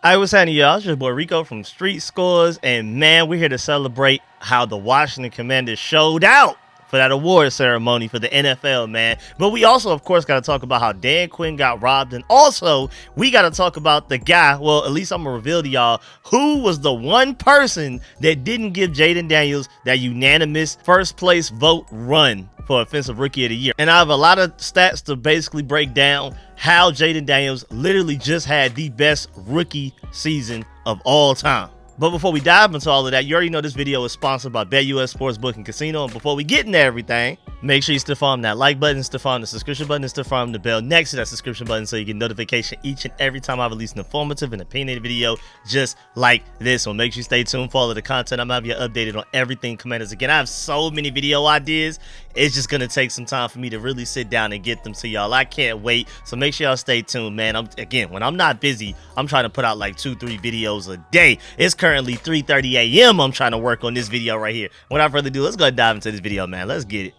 Hey, what's happening, y'all? It's your boy Rico from StreetScores, and man, we're here to celebrate how the Washington Commanders showed out for that award ceremony for the NFL, man. But we also, of course, got to talk about how Dan Quinn got robbed, and also we got to talk about the guy, well, at least I'm gonna reveal to y'all who was the one person that didn't give Jayden Daniels that unanimous first place vote run for Offensive Rookie of the Year. And I have a lot of stats to basically break down how Jayden Daniels literally just had the best rookie season of all time. But before we dive into all of that, you already know this video is sponsored by BetUS Sportsbook and Casino. And before we get into everything, make sure you still farm that like button, still farm the subscription button, and still farm the bell next to that subscription button so you get notification each and every time I release an informative and opinionated video just like this. So make sure you stay tuned for all of the content. I'm going to have you updated on everything Commanders. Again, I have so many video ideas. It's just going to take some time for me to really sit down and get them to y'all. I can't wait. So make sure y'all stay tuned, man. Again, when I'm not busy, I'm trying to put out like 2-3 videos a day. It's currently 3:30 a.m. I'm trying to work on this video right here. Without further ado, let's go and dive into this video, man. Let's get it.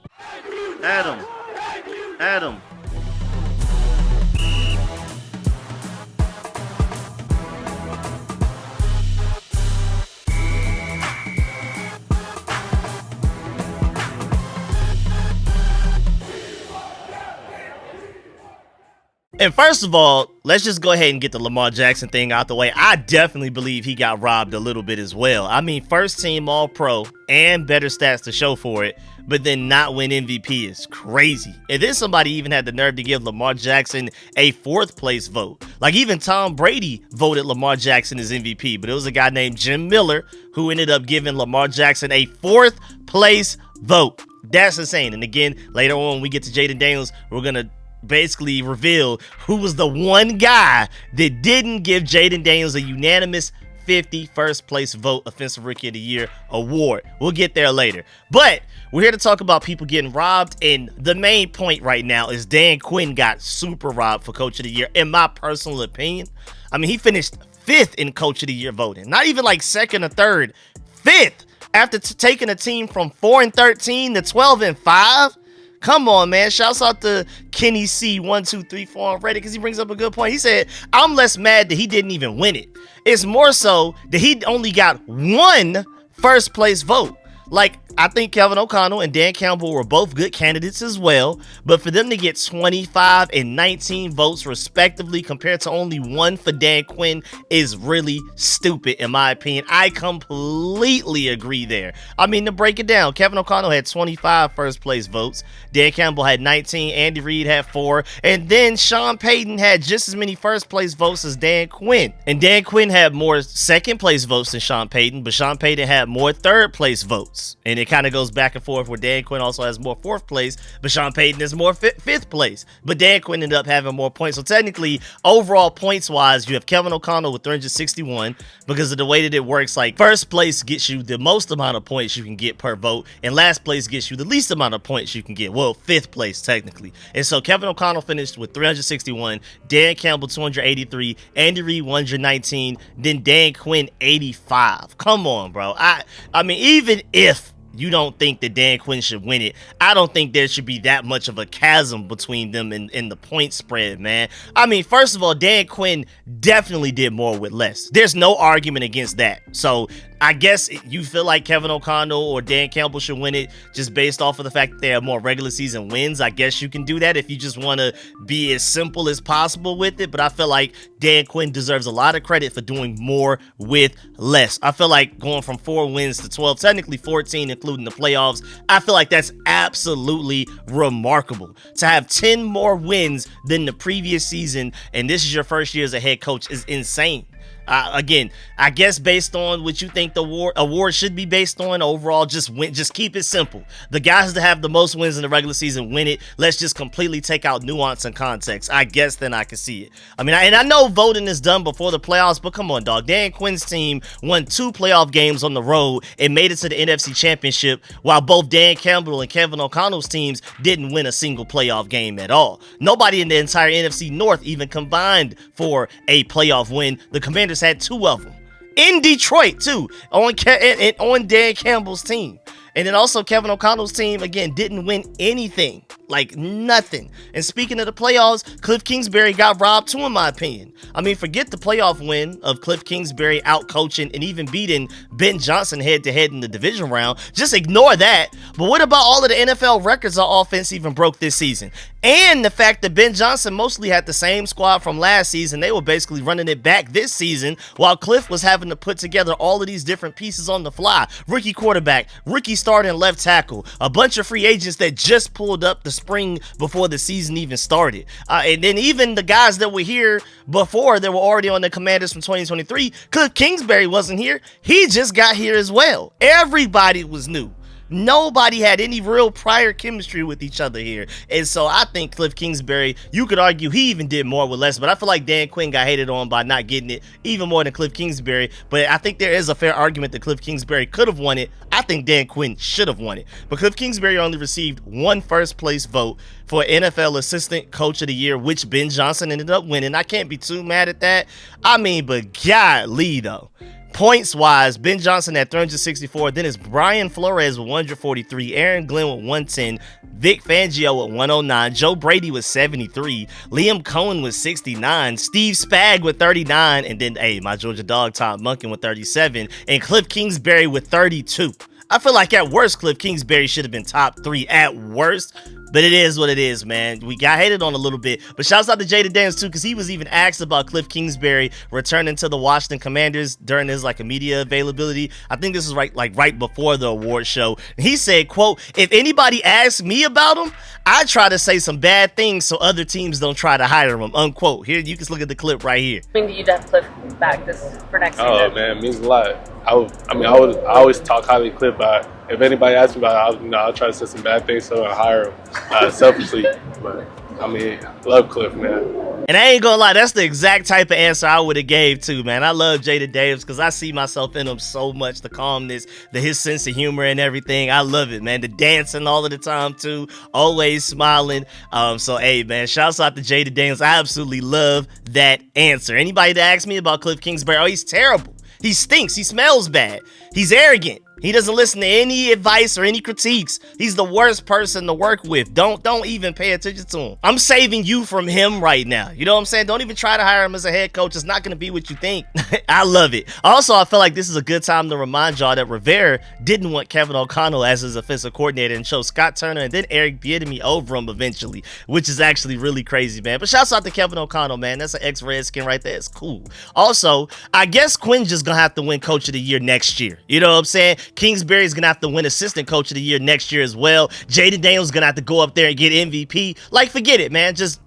Adam. And first of all, let's just go ahead and get the Lamar Jackson thing out the way. I definitely believe he got robbed a little bit as well. I mean, first team All-Pro and better stats to show for it, but then not win MVP is crazy. And then somebody even had the nerve to give Lamar Jackson a fourth place vote. Like even Tom Brady voted Lamar Jackson as MVP, but it was a guy named Jim Miller who ended up giving Lamar Jackson a fourth place vote. That's insane. And again, later on when we get to Jayden Daniels, we're going to basically reveal who was the one guy that didn't give Jayden Daniels a unanimous 51st place vote Offensive Rookie of the Year award. We'll get there later. But we're here to talk about people getting robbed, and the main point right now is Dan Quinn got super robbed for Coach of the Year, in my personal opinion. I mean, he finished 5th in Coach of the Year voting. Not even like 2nd or 3rd. 5th after taking a team from 4-13 to 12-5. Come on, man. Shouts out to Kenny C 1234 on Reddit because he brings up a good point. He said, I'm less mad that he didn't even win it. It's more so that he only got one first place vote. Like, I think Kevin O'Connell and Dan Campbell were both good candidates as well, but for them to get 25 and 19 votes respectively compared to only one for Dan Quinn is really stupid in my opinion. I completely agree there. I mean, to break it down, Kevin O'Connell had 25 first place votes, Dan Campbell had 19, Andy Reid had 4, and then Sean Payton had just as many first place votes as Dan Quinn. And Dan Quinn had more second place votes than Sean Payton, but Sean Payton had more third place votes. And it kind of goes back and forth where Dan Quinn also has more 4th place, but Sean Payton is more 5th place. But Dan Quinn ended up having more points. So technically, overall points-wise, you have Kevin O'Connell with 361 because of the way that it works. Like, first place gets you the most amount of points you can get per vote, and last place gets you the least amount of points you can get. Well, 5th place, technically. And so Kevin O'Connell finished with 361, Dan Campbell 283, Andy Reid 119, then Dan Quinn 85. Come on, bro. I mean, even if you don't think that Dan Quinn should win it, I don't think there should be that much of a chasm between them in the point spread, man. I mean, first of all, Dan Quinn definitely did more with less. There's no argument against that. So I guess you feel like Kevin O'Connell or Dan Campbell should win it just based off of the fact that they have more regular season wins. I guess you can do that if you just want to be as simple as possible with it. But I feel like Dan Quinn deserves a lot of credit for doing more with less. I feel like going from 4 wins to 12, technically 14, including the playoffs, I feel like that's absolutely remarkable. To have 10 more wins than the previous season, and this is your first year as a head coach, is insane. Again, I guess based on what you think the award should be based on, overall, just keep it simple. The guys that have the most wins in the regular season win it. Let's just completely take out nuance and context. I guess then I can see it. I mean, and I know voting is done before the playoffs, but come on, dog. Dan Quinn's team won 2 playoff games on the road and made it to the NFC Championship, while both Dan Campbell and Kevin O'Connell's teams didn't win a single playoff game at all. Nobody in the entire NFC North even combined for a playoff win. The Commanders had 2 of them in Detroit too, on Dan Campbell's team. And then also Kevin O'Connell's team, again, didn't win anything Like nothing. And speaking of the playoffs, Cliff Kingsbury got robbed too, in my opinion. I mean, forget the playoff win of Cliff Kingsbury out coaching and even beating Ben Johnson head to head in the division round. Just ignore that. But what about all of the NFL records our offense even broke this season? And the fact that Ben Johnson mostly had the same squad from last season. They were basically running it back this season while Cliff was having to put together all of these different pieces on the fly. Rookie quarterback, rookie starting left tackle, a bunch of free agents that just pulled up the spring before the season even started. And then even the guys that were here before that were already on the Commanders from 2023, Cliff Kingsbury wasn't here. He just got here as well. Everybody was new. Nobody had any real prior chemistry with each other here. And so I think Cliff Kingsbury, you could argue he even did more with less, but I feel like Dan Quinn got hated on by not getting it even more than Cliff Kingsbury. But I think there is a fair argument that Cliff Kingsbury could have won it. I think Dan Quinn should have won it. But Cliff Kingsbury only received one first place vote for NFL Assistant Coach of the Year, which Ben Johnson ended up winning. I can't be too mad at that. I mean, but golly though. Points-wise, Ben Johnson at 364. Then it's Brian Flores with 143. Aaron Glenn with 110. Vic Fangio with 109. Joe Brady with 73. Liam Cohen with 69. Steve Spag with 39. And then, hey, my Georgia dog, Tom Munkin with 37. And Cliff Kingsbury with 32. I feel like at worst, Cliff Kingsbury should have been top 3 at worst. But it is what it is, man. We got hated on a little bit. But shouts out to Jayden Daniels, too, because he was even asked about Cliff Kingsbury returning to the Washington Commanders during his, like, media availability. I think this is right before the award show. And he said, quote, "If anybody asks me about him, I try to say some bad things so other teams don't try to hire him," unquote. Here, you can look at the clip right here. I mean, do you have Cliff back for next season? Oh, man, it means a lot. I always talk highly of Cliff, but if anybody asks me about it, I'll try to say some bad things so I hire him selfishly. But I mean, love Cliff, man. And I ain't gonna lie, that's the exact type of answer I would have gave too, man. I love Jayden Daniels because I see myself in him so much. The calmness, his sense of humor and everything. I love it, man. The dancing all of the time too. Always smiling. So hey, man, shouts out to Jayden Daniels. I absolutely love that answer. Anybody that asks me about Cliff Kingsbury, oh, he's terrible. He stinks. He smells bad. He's arrogant. He doesn't listen to any advice or any critiques. He's the worst person to work with. Don't even pay attention to him. I'm saving you from him right now. You know what I'm saying? Don't even try to hire him as a head coach. It's not going to be what you think. I love it. Also, I feel like this is a good time to remind y'all that Rivera didn't want Kevin O'Connell as his offensive coordinator and chose Scott Turner and then Eric Bieniemy over him eventually, which is actually really crazy, man. But shouts out to Kevin O'Connell, man. That's an ex-Redskin right there. It's cool. Also, I guess Quinn just going to have to win Coach of the Year next year. You know what I'm saying? Kingsbury's gonna have to win Assistant Coach of the Year next year as well. Jayden Daniels gonna have to go up there and get MVP. Like, forget it, man. Just,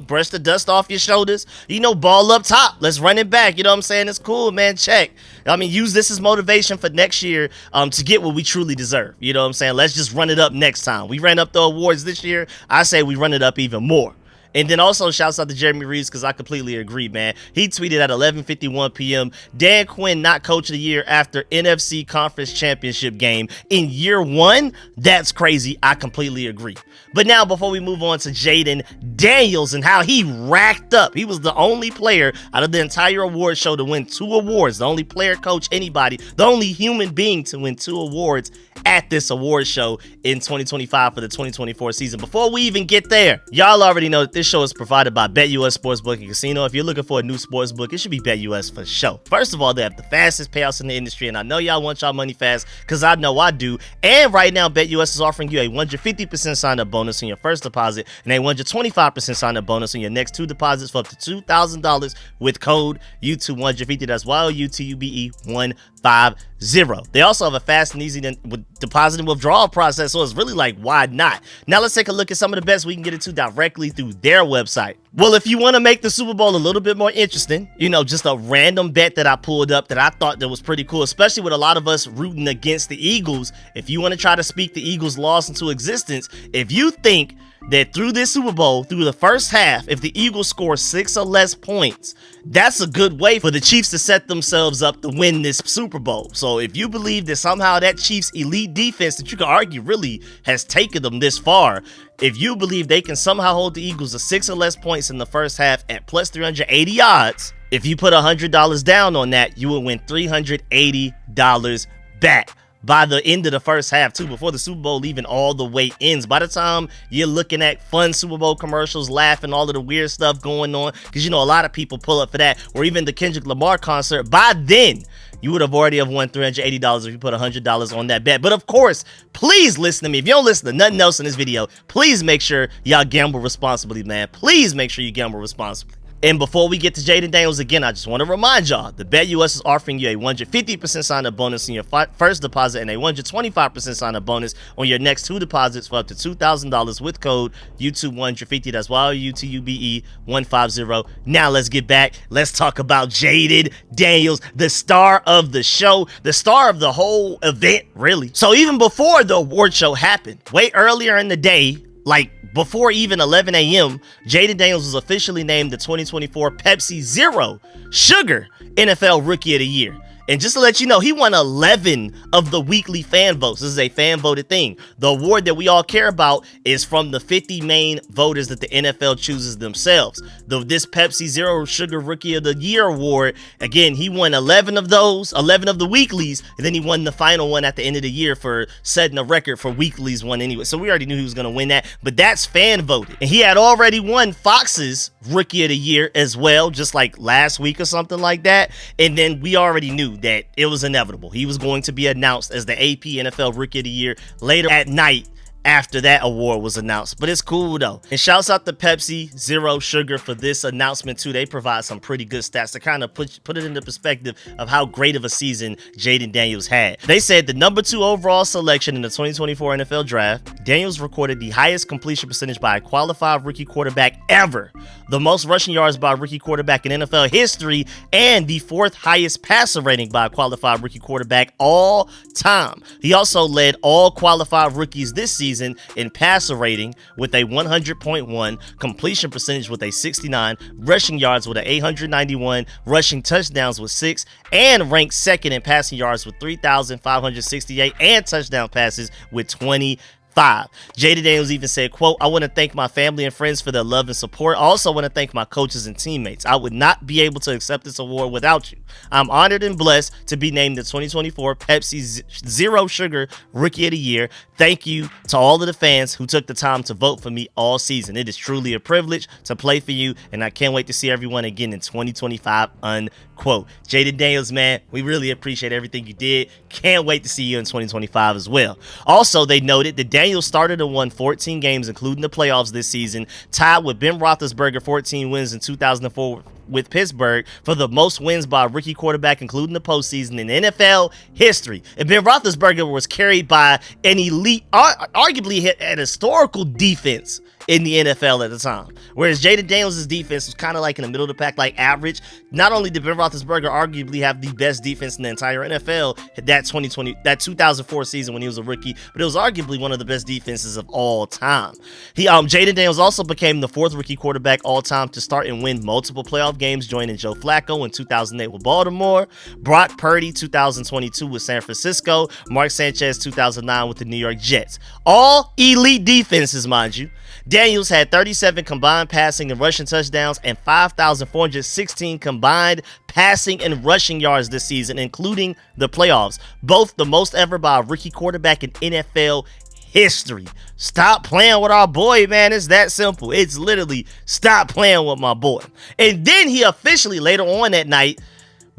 brush the dust off your shoulders. Ball up top. Let's run it back. You know what I'm saying? It's cool, man. Check. I mean, use this as motivation for next year to get what we truly deserve. You know what I'm saying? Let's just run it up next time. We ran up the awards this year. I say we run it up even more. And then also shouts out to Jeremy Reeves because I completely agree, man. He tweeted at 11:51 p.m. Dan Quinn not Coach of the Year after NFC Conference Championship game in year 1. That's crazy. I completely agree. But now before we move on to Jayden Daniels and how he racked up, he was the only player out of the entire award show to win 2 awards. The only player, coach, anybody, the only human being to win 2 awards at this award show in 2025 for the 2024 season. Before we even get there, y'all already know that this show is provided by BetUS Sportsbook and Casino. If you're looking for a new sportsbook, it should be BetUS for sure. First of all, they have the fastest payouts in the industry, and I know y'all want y'all money fast because I know I do. And right now, BetUS is offering you a 150% sign-up bonus on your first deposit and a 125% sign-up bonus on your next 2 deposits for up to $2,000 with code U250. That's YOUTUBE150. They also have a fast and easy deposit and withdrawal process, so it's really like, why not? Now let's take a look at some of the bets we can get into directly through their website. Well, if you want to make the Super Bowl a little bit more interesting, just a random bet that I pulled up that I thought that was pretty cool, especially with a lot of us rooting against the Eagles. If you want to try to speak the Eagles' loss into existence, if you think that through this Super Bowl, through the first half, if the Eagles score 6 or less points, that's a good way for the Chiefs to set themselves up to win this Super Bowl. So if you believe that somehow that Chiefs elite defense that you could argue really has taken them this far, if you believe they can somehow hold the Eagles to 6 or less points in the first half at plus 380 odds, if you put $100 down on that, you will win $380 back. by the end of the first half too, before the Super Bowl even all the way ends. By the time you're looking at fun Super Bowl commercials, laughing, all of the weird stuff going on, because you know a lot of people pull up for that, or even the Kendrick Lamar concert, by then you would have already have won $380 if you put $100 on that bet. But of course, please listen to me. If you don't listen to nothing else in this video, please make sure y'all gamble responsibly, man. Please make sure you gamble responsibly. And before we get to Jayden Daniels again, I just want to remind y'all, the BetUS is offering you a 150% sign-up bonus on your first deposit and a 125% sign-up bonus on your next 2 deposits for up to $2,000 with code YouTube150. That's YOUTUBE150. Now let's get back. Let's talk about Jayden Daniels, the star of the show, the star of the whole event, really. So even before the award show happened, way earlier in the day, like before even 11 a.m., Jayden Daniels was officially named the 2024 Pepsi Zero Sugar NFL Rookie of the Year. And just to let you know, he won 11 of the weekly fan votes. This is a fan voted thing. The award that we all care about is from the 50 main voters that the NFL chooses themselves. This Pepsi Zero Sugar Rookie of the Year award, again, he won 11 of those, 11 of the weeklies, and then he won the final one at the end of the year for setting a record for weeklies one anyway. So we already knew he was going to win that, but that's fan voted. And he had already won Fox's Rookie of the Year as well, just like last week or something like that. And then we already knew that it was inevitable. He was going to be announced as the AP NFL Rookie of the Year later at night after that award was announced. But it's cool though. And shouts out to Pepsi Zero Sugar for this announcement too. They provide some pretty good stats to kind of put it into perspective of how great of a season Jayden Daniels had. They said the number 2 overall selection in the 2024 NFL Draft, Daniels recorded the highest completion percentage by a qualified rookie quarterback ever, the most rushing yards by a rookie quarterback in NFL history, and the 4th highest passer rating by a qualified rookie quarterback all time. He also led all qualified rookies this season in passer rating with a 100.1, completion percentage with a 69, rushing yards with a 891, rushing touchdowns with 6, and ranked 2nd in passing yards with 3,568 and touchdown passes with 25. Jayden Daniels even said, quote, "I want to thank my family and friends for their love and support. I also want to thank my coaches and teammates. I would not be able to accept this award without you. I'm honored and blessed to be named the 2024 Pepsi Zero Sugar Rookie of the Year. Thank you to all of the fans who took the time to vote for me all season. It is truly a privilege to play for you, and I can't wait to see everyone again in 2025, unquote. Jayden Daniels, man, we really appreciate everything you did. Can't wait to see you in 2025 as well. Also, they noted that Daniels started and won 14 games, including the playoffs this season, tied with Ben Roethlisberger 14 wins in 2004 with Pittsburgh for the most wins by a rookie quarterback, including the postseason in NFL history. And Ben Roethlisberger was carried by an elite, arguably an historical defense in the NFL at the time. Whereas Jayden Daniels' defense was kind of like in the middle of the pack, like average. Not only did Ben Roethlisberger arguably have the best defense in the entire NFL that 2004 season when he was a rookie, but it was arguably one of the best defenses of all time. Jayden Daniels also became the 4th rookie quarterback all time to start and win multiple playoff games, joining Joe Flacco in 2008 with Baltimore, Brock Purdy 2022 with San Francisco, Mark Sanchez 2009 with the New York Jets. All elite defenses, mind you. Daniels had 37 combined passing and rushing touchdowns and 5,416 combined passing and rushing yards this season, including the playoffs, both the most ever by a rookie quarterback in NFL history. Stop playing with our boy, man. It's that simple. It's literally stop playing with my boy. And then he officially later on that night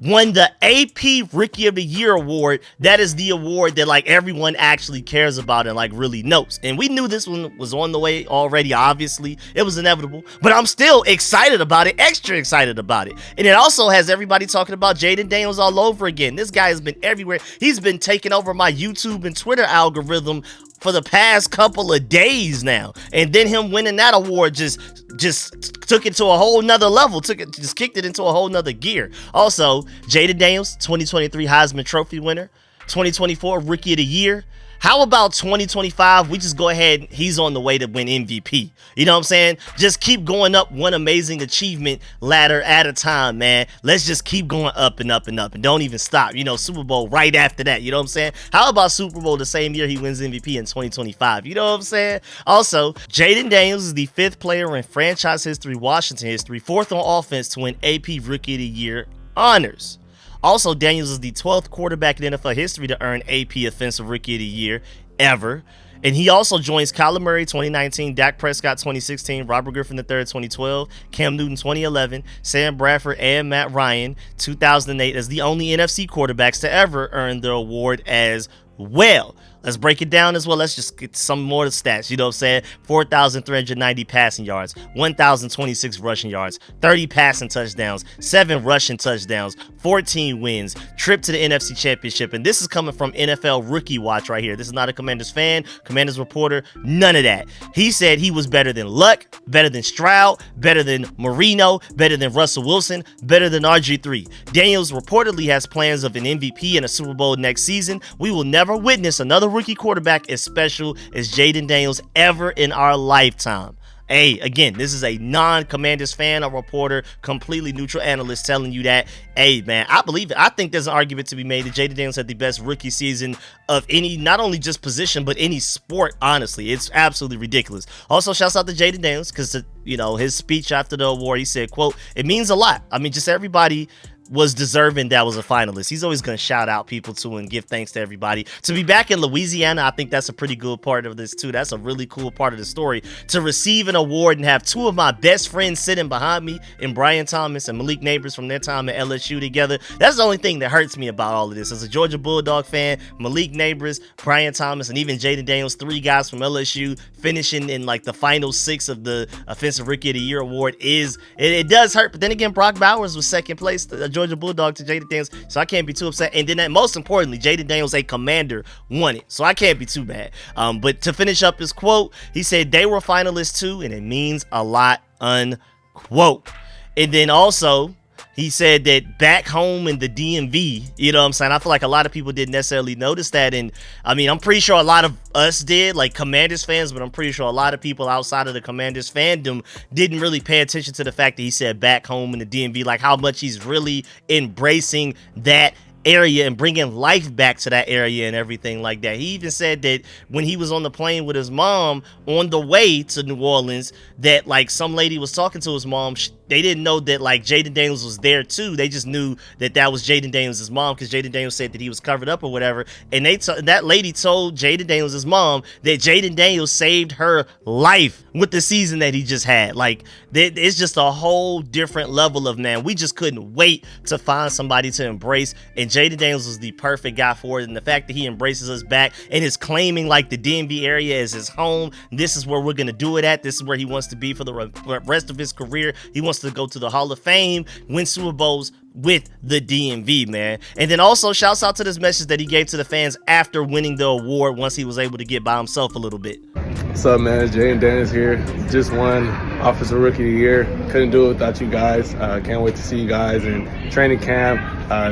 won the AP Rookie of the Year award. That is the award that like everyone actually cares about and like really knows. And we knew this one was on the way already, obviously. It was inevitable. But I'm still excited about it, extra excited about it. And it also has everybody talking about Jayden Daniels all over again. This guy has been everywhere. He's been taking over my YouTube and Twitter algorithm for the past couple of days now. And then him winning that award just took it to a whole nother level, just kicked it into a whole nother gear. Also, Jayden Daniels, 2023 Heisman Trophy winner, 2024 Rookie of the Year. How about 2025? We just go ahead. He's on the way to win MVP. You know what I'm saying? Just keep going up one amazing achievement ladder at a time, man. Let's just keep going up and up and up and don't even stop. You know, Super Bowl right after that. You know what I'm saying? How about Super Bowl the same year he wins MVP in 2025? You know what I'm saying? Also, Jayden Daniels is the 5th player in franchise history, Washington history, 4th on offense to win AP Rookie of the Year honors. Also, Daniels is the 12th quarterback in NFL history to earn AP Offensive Rookie of the Year ever. And he also joins Kyler Murray 2019, Dak Prescott 2016, Robert Griffin III 2012, Cam Newton 2011, Sam Bradford and Matt Ryan 2008 as the only NFC quarterbacks to ever earn the award as well. Let's break it down as well. Let's just get some more of the stats. You know what I'm saying? 4,390 passing yards, 1,026 rushing yards, 30 passing touchdowns, 7 rushing touchdowns, 14 wins, trip to the NFC Championship. And this is coming from NFL Rookie Watch right here. This is not a Commanders fan, Commanders reporter, none of that. He said he was better than Luck, better than Stroud, better than Marino, better than Russell Wilson, better than RG3. Daniels reportedly has plans of an MVP and a Super Bowl next season. We will never witness another rookie quarterback as special as Jayden Daniels ever in our lifetime. Hey, again, this is a non-Commanders fan, a reporter, completely neutral analyst telling you that. Hey, man, I believe it. I think there's an argument to be made that Jayden Daniels had the best rookie season of any, not only just position, but any sport, honestly. It's absolutely ridiculous. Also, shouts out to Jayden Daniels because, you know, his speech after the award, he said, quote, "It means a lot. I mean, just everybody was deserving that was a finalist." He's always going to shout out people too and give thanks to everybody. To be back in Louisiana, I think that's a pretty good part of this too. That's a really cool part of the story. To receive an award and have two of my best friends sitting behind me in Brian Thomas and Malik Neighbors from their time at LSU together. That's the only thing that hurts me about all of this. As a Georgia Bulldog fan, Malik Neighbors, Brian Thomas, and even Jayden Daniels, 3 guys from LSU finishing in like the final 6 of the Offensive Rookie of the Year award it does hurt. But then again, Brock Bowers was second place, Georgia Bulldog, to Jayden Daniels, so I can't be too upset. And then most importantly, Jayden Daniels, a Commander, won it, so I can't be too bad. But to finish up his quote, he said they were finalists too, and it means a lot, unquote. And then also, he said that back home in the DMV, you know what I'm saying? I feel like a lot of people didn't necessarily notice that. And I mean, I'm pretty sure a lot of us did, like Commanders fans, but I'm pretty sure a lot of people outside of the Commanders fandom didn't really pay attention to the fact that he said back home in the DMV, like how much he's really embracing that area and bringing life back to that area and everything like that. He even said that when he was on the plane with his mom on the way to New Orleans, that like some lady was talking to his mom. They didn't know that like Jayden Daniels was there too. They just knew that that was Jayden Daniels' mom because Jayden Daniels said that he was covered up or whatever. And that lady told Jayden Daniels' mom that Jayden Daniels saved her life with the season that he just had. Like, it's just a whole different level of, man, we just couldn't wait to find somebody to embrace. And Jayden Daniels was the perfect guy for it. And the fact that he embraces us back and is claiming like the DMV area as his home. This is where we're going to do it at. This is where he wants to be for the rest of his career. He wants to go to the Hall of Fame, win Super Bowls with the DMV, man. And then also shouts out to this message that he gave to the fans after winning the award once he was able to get by himself a little bit. What's up, man? It's Jayden Daniels here. Just won Offensive Rookie of the Year. Couldn't do it without you guys. Can't wait to see you guys in training camp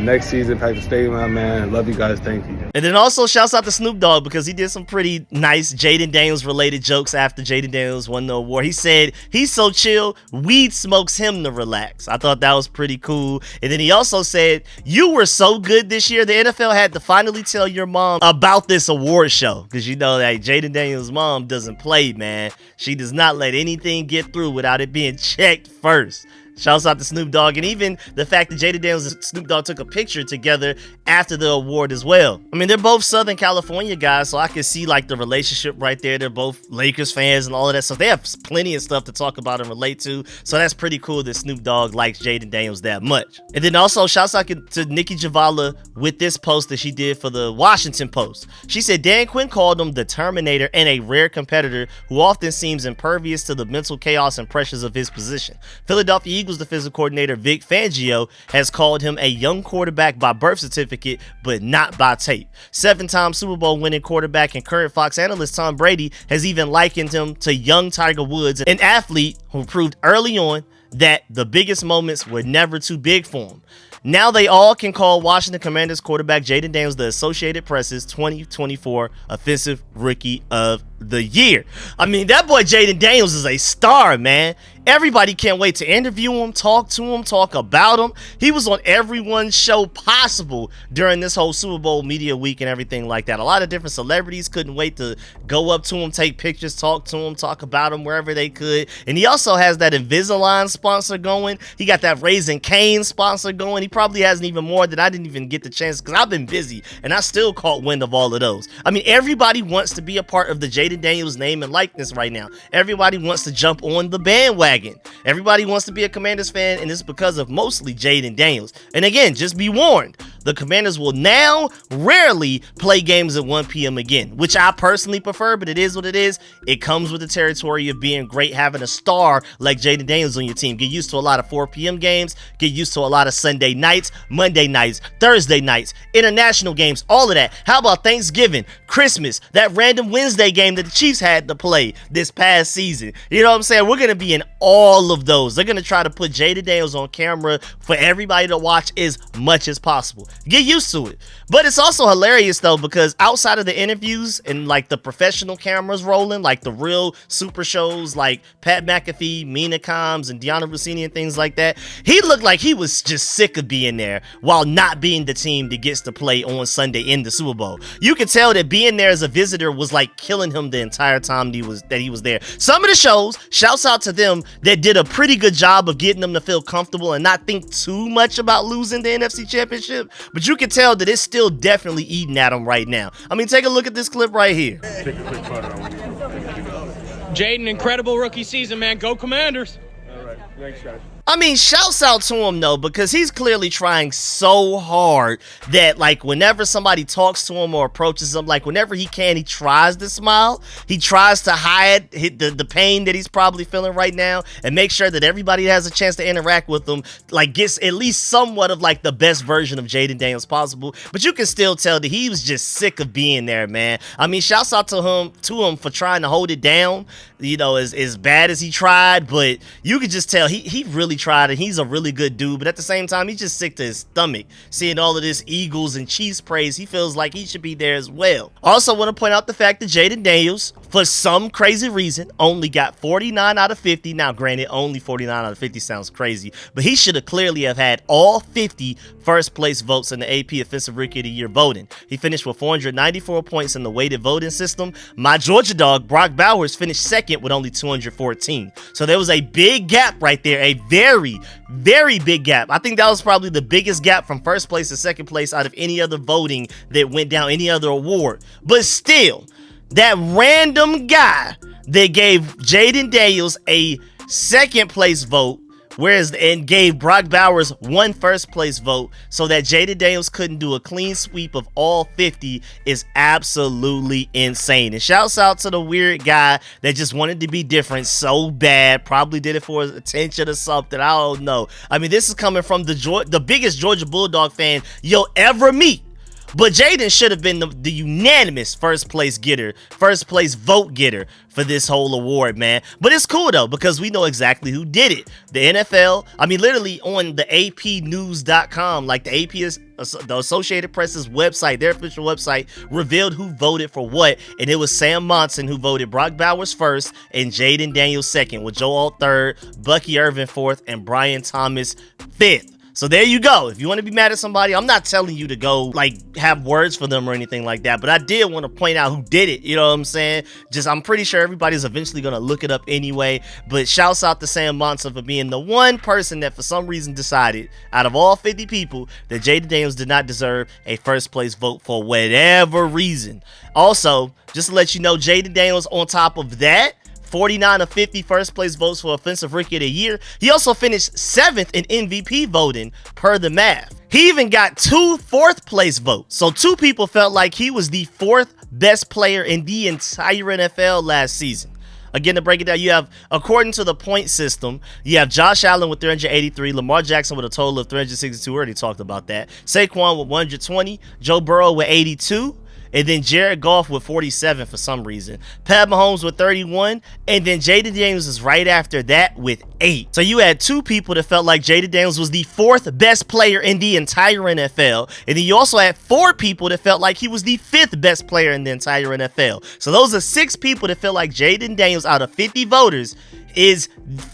next season. Pack the stadium, man. Love you guys. Thank you. And then also shouts out to Snoop Dogg because he did some pretty nice Jayden Daniels related jokes after Jayden Daniels won the award. He said he's so chill, weed smokes him to relax. I thought that was pretty cool. And then he also said, you were so good this year, the NFL had to finally tell your mom about this award show. Because you know that Jayden Daniels' mom doesn't play, man. She does not let anything get through without it being checked first. Shouts out to Snoop Dogg, and even the fact that Jayden Daniels and Snoop Dogg took a picture together after the award as well. I mean, they're both Southern California guys, so I can see like the relationship right there. They're both Lakers fans and all of that, so they have plenty of stuff to talk about and relate to. So that's pretty cool that Snoop Dogg likes Jayden Daniels that much. And then also shouts out to Nikki Javala with this post that she did for the Washington Post. She said Dan Quinn called him the Terminator and a rare competitor who often seems impervious to the mental chaos and pressures of his position. Philadelphia Eagles defensive coordinator Vic Fangio has called him a young quarterback by birth certificate, but not by tape. 7-time Super Bowl winning quarterback and current Fox analyst Tom Brady has even likened him to young Tiger Woods, an athlete who proved early on that the biggest moments were never too big for him. Now they all can call Washington Commanders quarterback Jayden Daniels the Associated Press's 2024 Offensive Rookie of the Year. I mean, that boy Jayden Daniels is a star, man. Everybody can't wait to interview him, talk to him, talk about him. He was on everyone's show possible during this whole Super Bowl media week and everything like that. A lot of different celebrities couldn't wait to go up to him, take pictures, talk to him, talk about him wherever they could. And he also has that Invisalign sponsor going. He got that Raising Cane sponsor going. He probably has even more that I didn't even get the chance because I've been busy and I still caught wind of all of those. I mean, everybody wants to be a part of the Jayden Daniels name and likeness right now. Everybody wants to jump on the bandwagon. Everybody wants to be a Commanders fan, and it's because of mostly Jayden Daniels. And again, just be warned, the Commanders will now rarely play games at 1 p.m. again, which I personally prefer, but it is what it is. It comes with the territory of being great, having a star like Jayden Daniels on your team. Get used to a lot of 4 p.m. games, get used to a lot of Sunday nights, Monday nights, Thursday nights, international games, all of that. How about Thanksgiving, Christmas, that random Wednesday game that the Chiefs had to play this past season? You know what I'm saying? We're going to be in all of those. They're going to try to put Jayden Daniels on camera for everybody to watch as much as possible. Get used to it. But it's also hilarious though, because outside of the interviews and like the professional cameras rolling, like the real super shows like Pat McAfee, Mina Kimes, and Deanna Rossini and things like that, he looked like he was just sick of being there while not being the team that gets to play on Sunday in the Super Bowl. You could tell that being there as a visitor was like killing him the entire time that he was there. Some of the shows, shouts out to them, that did a pretty good job of getting them to feel comfortable and not think too much about losing the NFC Championship, but you can tell that it's still definitely eating at them right now. I mean, take a look at this clip right here. Jayden, incredible rookie season, man. Go Commanders. All right, thanks, guys. I mean, shouts out to him though, because he's clearly trying so hard that like whenever somebody talks to him or approaches him, like whenever he can, he tries to smile. He tries to hide the pain that he's probably feeling right now and make sure that everybody has a chance to interact with him, like gets at least somewhat of like the best version of Jayden Daniels possible. But you can still tell that he was just sick of being there, man. I mean, shouts out to him for trying to hold it down, you know, as bad as he tried, but you could just tell he really tried, and he's a really good dude, but at the same time he's just sick to his stomach seeing all of this Eagles and Chiefs praise. He feels like he should be there as well. Also want to point out the fact that Jayden Daniels, for some crazy reason, only got 49 out of 50. Now granted, only 49 out of 50 sounds crazy, but he should have clearly have had all 50 first place votes in the AP Offensive Rookie of the Year voting. He finished with 494 points in the weighted voting system. My Georgia dog Brock Bowers finished second with only 214. So there was a big gap right there, a very, very big gap. I think that was probably the biggest gap from first place to second place out of any other voting that went down, any other award. But still, that random guy that gave Jayden Daniels a second place vote, and gave Brock Bowers one first place vote so that Jayden Daniels couldn't do a clean sweep of all 50 is absolutely insane. And shouts out to the weird guy that just wanted to be different so bad, probably did it for his attention or something, I don't know. I mean, this is coming from the biggest Georgia Bulldog fan you'll ever meet. But Jayden should have been the unanimous first place vote getter for this whole award, man. But it's cool though, because we know exactly who did it. The NFL, I mean, literally on the APnews.com, like the AP is the Associated Press's website, their official website, revealed who voted for what, and it was Sam Monson who voted Brock Bowers first and Jayden Daniels second, with Joe Alt third, Bucky Irvin fourth, and Brian Thomas fifth. So there you go. If you want to be mad at somebody, I'm not telling you to go like have words for them or anything like that, but I did want to point out who did it. You know what I'm saying? I'm pretty sure everybody's eventually going to look it up anyway, but shouts out to Sam Monson for being the one person that for some reason decided out of all 50 people that Jayden Daniels did not deserve a first place vote for whatever reason. Also, just to let you know, Jayden Daniels on top of that, 49 of 50 first place votes for Offensive Rookie of the Year. He also finished 7th in MVP voting per the math. He even got 2 fourth place votes. So 2 people felt like he was the 4th best player in the entire NFL last season. Again, to break it down, you have, according to the point system, you have Josh Allen with 383, Lamar Jackson with a total of 362. We already talked about that. Saquon with 120, Joe Burrow with 82, and then Jared Goff with 47 for some reason. Pat Mahomes with 31, and then Jayden Daniels is right after that with 8. So you had 2 people that felt like Jayden Daniels was the 4th best player in the entire NFL, and then you also had 4 people that felt like he was the 5th best player in the entire NFL. So those are 6 people that feel like Jayden Daniels out of 50 voters is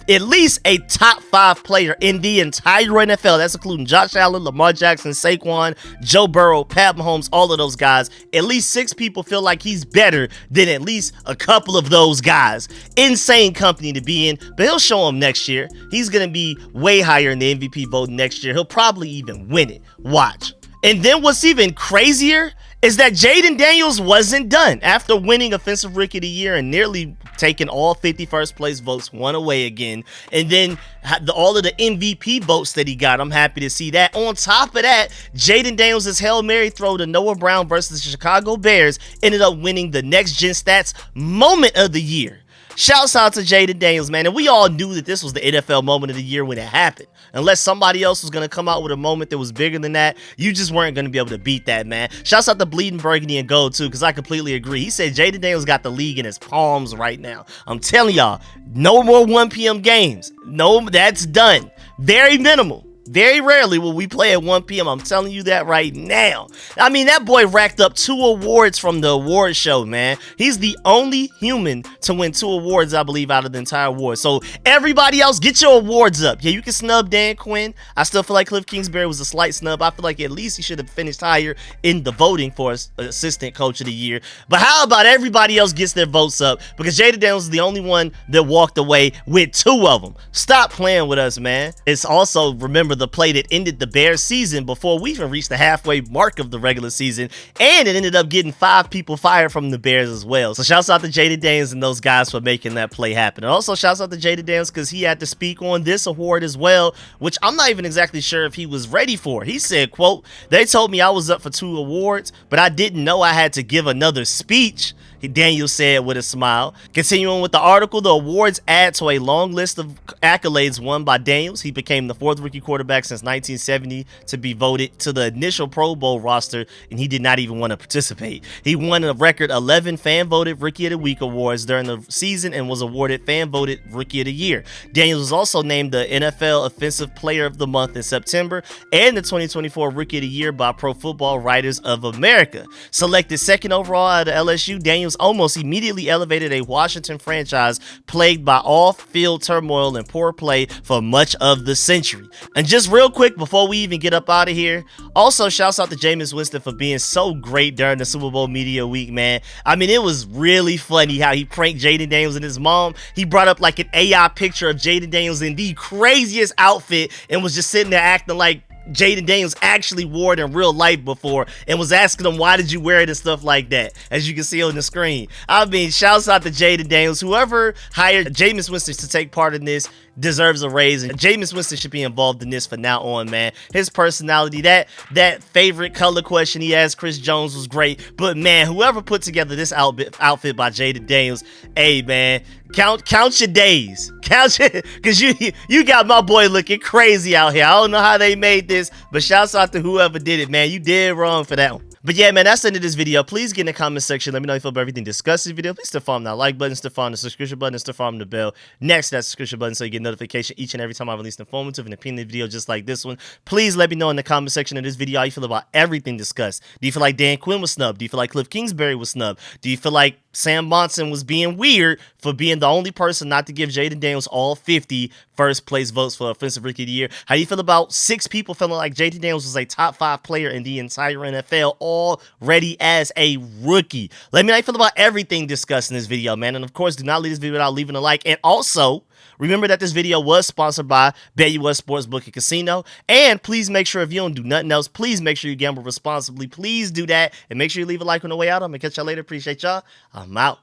at least a top 5 player in the entire NFL. That's including Josh Allen, Lamar Jackson, Saquon, Joe Burrow, Pat Mahomes, all of those guys. At least 6 people feel like he's better than at least a couple of those guys. Insane company to be in, but he'll show them next year. He's going to be way higher in the MVP vote next year. He'll probably even win it. Watch. And then what's even crazier is that Jayden Daniels wasn't done. After winning Offensive Rookie of the Year and nearly taking all 50 first place votes one away again, and then all of the MVP votes that he got, I'm happy to see that. On top of that, Jayden Daniels' Hail Mary throw to Noah Brown versus the Chicago Bears ended up winning the Next Gen Stats Moment of the Year. Shouts out to Jayden Daniels, man. And we all knew that this was the NFL Moment of the Year when it happened. Unless somebody else was going to come out with a moment that was bigger than that, you just weren't going to be able to beat that, man. Shouts out to Bleeding Burgundy and Gold, too, because I completely agree. He said Jayden Daniels got the league in his palms right now. I'm telling y'all, no more 1 p.m. games. No, that's done. Very minimal. Very rarely will we play at 1 p.m. I'm telling you that right now. I mean, that boy racked up 2 awards from the award show, man. He's the only human to win 2 awards, I believe, out of the entire award. So everybody else, get your awards up. Yeah, you can snub Dan Quinn. I still feel like Cliff Kingsbury was a slight snub. I feel like at least he should have finished higher in the voting for Assistant Coach of the Year. But how about everybody else gets their votes up? Because Jayden Daniels is the only one that walked away with 2 of them. Stop playing with us, man. It's also, remember, the play that ended the Bears season before we even reached the halfway mark of the regular season, and it ended up getting 5 people fired from the Bears as well. So shouts out to Jayden Daniels and those guys for making that play happen. And also shouts out to Jayden Daniels because he had to speak on this award as well, which I'm not even exactly sure if he was ready for. He said, quote, "They told me I was up for 2 awards, but I didn't know I had to give another speech," Daniel said with a smile. Continuing with the article, the awards add to a long list of accolades won by Daniels. He became the 4th rookie quarterback since 1970 to be voted to the initial Pro Bowl roster, and he did not even want to participate. He won a record 11 fan-voted Rookie of the Week awards during the season and was awarded fan-voted Rookie of the Year. Daniels was also named the NFL Offensive Player of the Month in September and the 2024 Rookie of the Year by Pro Football Writers of America. Selected 2nd overall out of LSU, Daniels almost immediately elevated a Washington franchise plagued by off-field turmoil and poor play for much of the century. And just real quick before we even get up out of here, also shouts out to Jameis Winston for being so great during the Super Bowl Media Week, man. I mean, it was really funny how he pranked Jayden Daniels and his mom. He brought up like an AI picture of Jayden Daniels in the craziest outfit and was just sitting there acting like Jayden Daniels actually wore it in real life before and was asking him, why did you wear it and stuff like that, as you can see on the screen. I mean, shouts out to Jayden Daniels. Whoever hired Jameis Winston to take part in this deserves a raise, and Jameis Winston should be involved in this from now on, man. His personality, that favorite color question he asked Chris Jones was great, but man, whoever put together this outfit by Jayden Daniels, hey man, count your days, because you got my boy looking crazy out here. I don't know how they made this, but shouts out to whoever did it, man. You did wrong for that one. But yeah, man, that's the end of this video. Please get in the comment section. Let me know how you feel about everything discussed in this video. Please still farm that like button, still farm the subscription button, and still farm the bell next to that subscription button so you get notification each and every time I release an informative and opinion video just like this one. Please let me know in the comment section of this video how you feel about everything discussed. Do you feel like Dan Quinn was snubbed? Do you feel like Cliff Kingsbury was snubbed? Do you feel like Sam Monson was being weird for being the only person not to give Jayden Daniels all 50 first place votes for Offensive Rookie of the Year? How do you feel about 6 people feeling like Jayden Daniels was a top 5 player in the entire NFL already as a rookie? Let me know how you feel about everything discussed in this video, man. And of course, do not leave this video without leaving a like. And also, remember that this video was sponsored by BetUS Sportsbook and Casino. And please make sure, if you don't do nothing else, please make sure you gamble responsibly. Please do that. And make sure you leave a like on the way out. I'm going to catch y'all later. Appreciate y'all. I'm out.